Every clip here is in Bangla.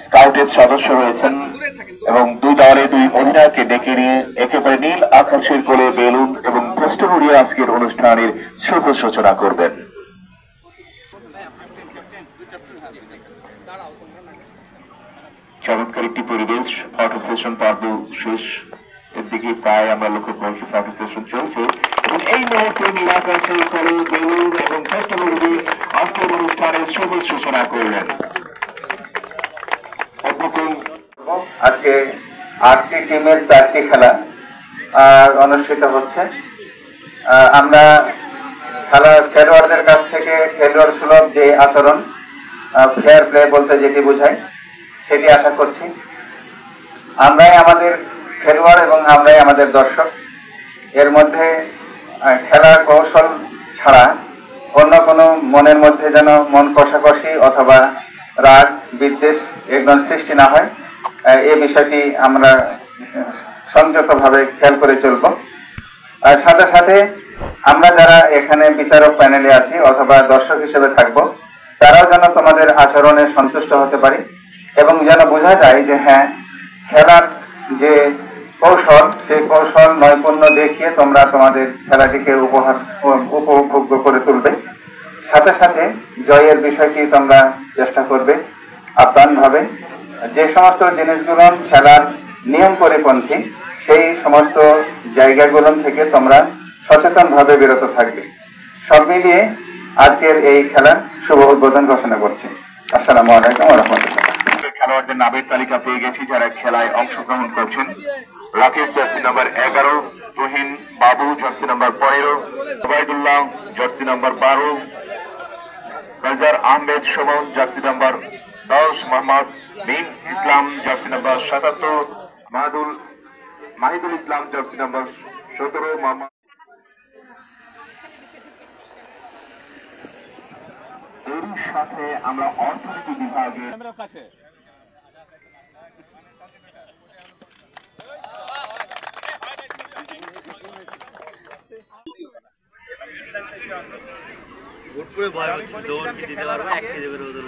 স্কাউটের সদস্য রয়েছেন এবং দুই দলে দুই অধিনায়ককে ডেকে নিয়ে একেবারে নীল আকাশের কোলে বেলুন এবং পোস্টার উড়িয়ে আজকের অনুষ্ঠানের শুভ সূচনা করবেন। চমৎকার একটি পরিবেশ, ফটো সেশন পর্ব শেষ এর দিকে প্রায় আমরা লক্ষ্য করছি, ফটো সেশন চলছে এবং এই মুহূর্তে নীল আকাশের কোলে বেলুন এবং পোস্টার উড়িয়ে আজকের অনুষ্ঠানের শুভ সূচনা করলেন। আজকে 8টি টিমের 4টি খেলা অনুষ্ঠিত হচ্ছে। আমরা খেলোয়াড়দের কাছ থেকে খেলোয়াড় সুলভ যে আচরণ, ফেয়ার প্লে বলতে যেটি বোঝায়, সেটি আশা করছি। আমরাই আমাদের খেলোয়াড় এবং আমরাই আমাদের দর্শক। এর মধ্যে খেলার কৌশল ছাড়া অন্য কোনো মনের মধ্যে যেন মন কষাকষি অথবা রাগ বিদ্বেষ এগুলো সৃষ্টি না হয়, এই বিষয়টি আমরা সংযতভাবে খেয়াল করে চলব। আর সাথে সাথে আমরা যারা এখানে বিচারক প্যানেলে আছি অথবা দর্শক হিসেবে থাকব, তারাও যেন তোমাদের আচরণে সন্তুষ্ট হতে পারি এবং যেন বোঝা যায় যে হ্যাঁ, খেলার যে কৌশল, সেই কৌশল নৈপুণ্য দেখিয়ে তোমরা তোমাদের খেলাটিকে উপভোগ্য করে তুলবে। সাথে সাথে জয়ের বিষয়টি তোমরা চেষ্টা করবে আপ্রাণভাবে। যে সমস্ত জিনিসগুলো খেলার নিয়ম পরিপন্থী, সেই সমস্ত জায়গাগুলো থেকে তোমরা সচেতনভাবে বিরত থাকবে। সব মিলিয়ে আজকের এই খেলার শুভ উদ্বোধন ঘোষণা করছি। আসসালামু আলাইকুম ওয়া রাহমাতুল্লাহ। খেলোয়াড়দের নামের তালিকা পেয়ে গেছি যারা খেলায় অংশগ্রহণ করছেন। Rakib jersey number 11, Tuhin Babu jersey number 15, Obaidullah jersey number 12, Kazar Ahmed Suman jersey number 10, Mohammad Bin Islam jersey number 77, Mahidul Islam jersey number 17, Mohammad. এর সাথে আমরা অর্থনীতি বিভাগে ভোট করে ভয় হচ্ছে, দৌড় কি দিতে পারবো, এক কেজি করে ওজন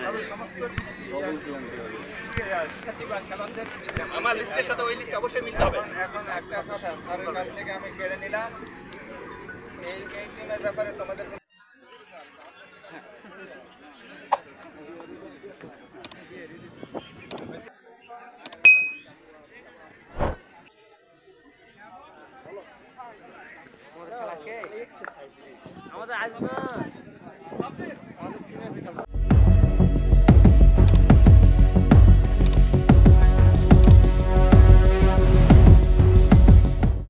আমার লিস্টের সাথে ওই লিস্ট অবশ্যই মিলতে হবে। এখন একটা কথা স্যারের কাছ থেকে আমি কেড়ে নিলাম, এই টিমের ব্যাপারে তোমাদের আমাদের আসবে।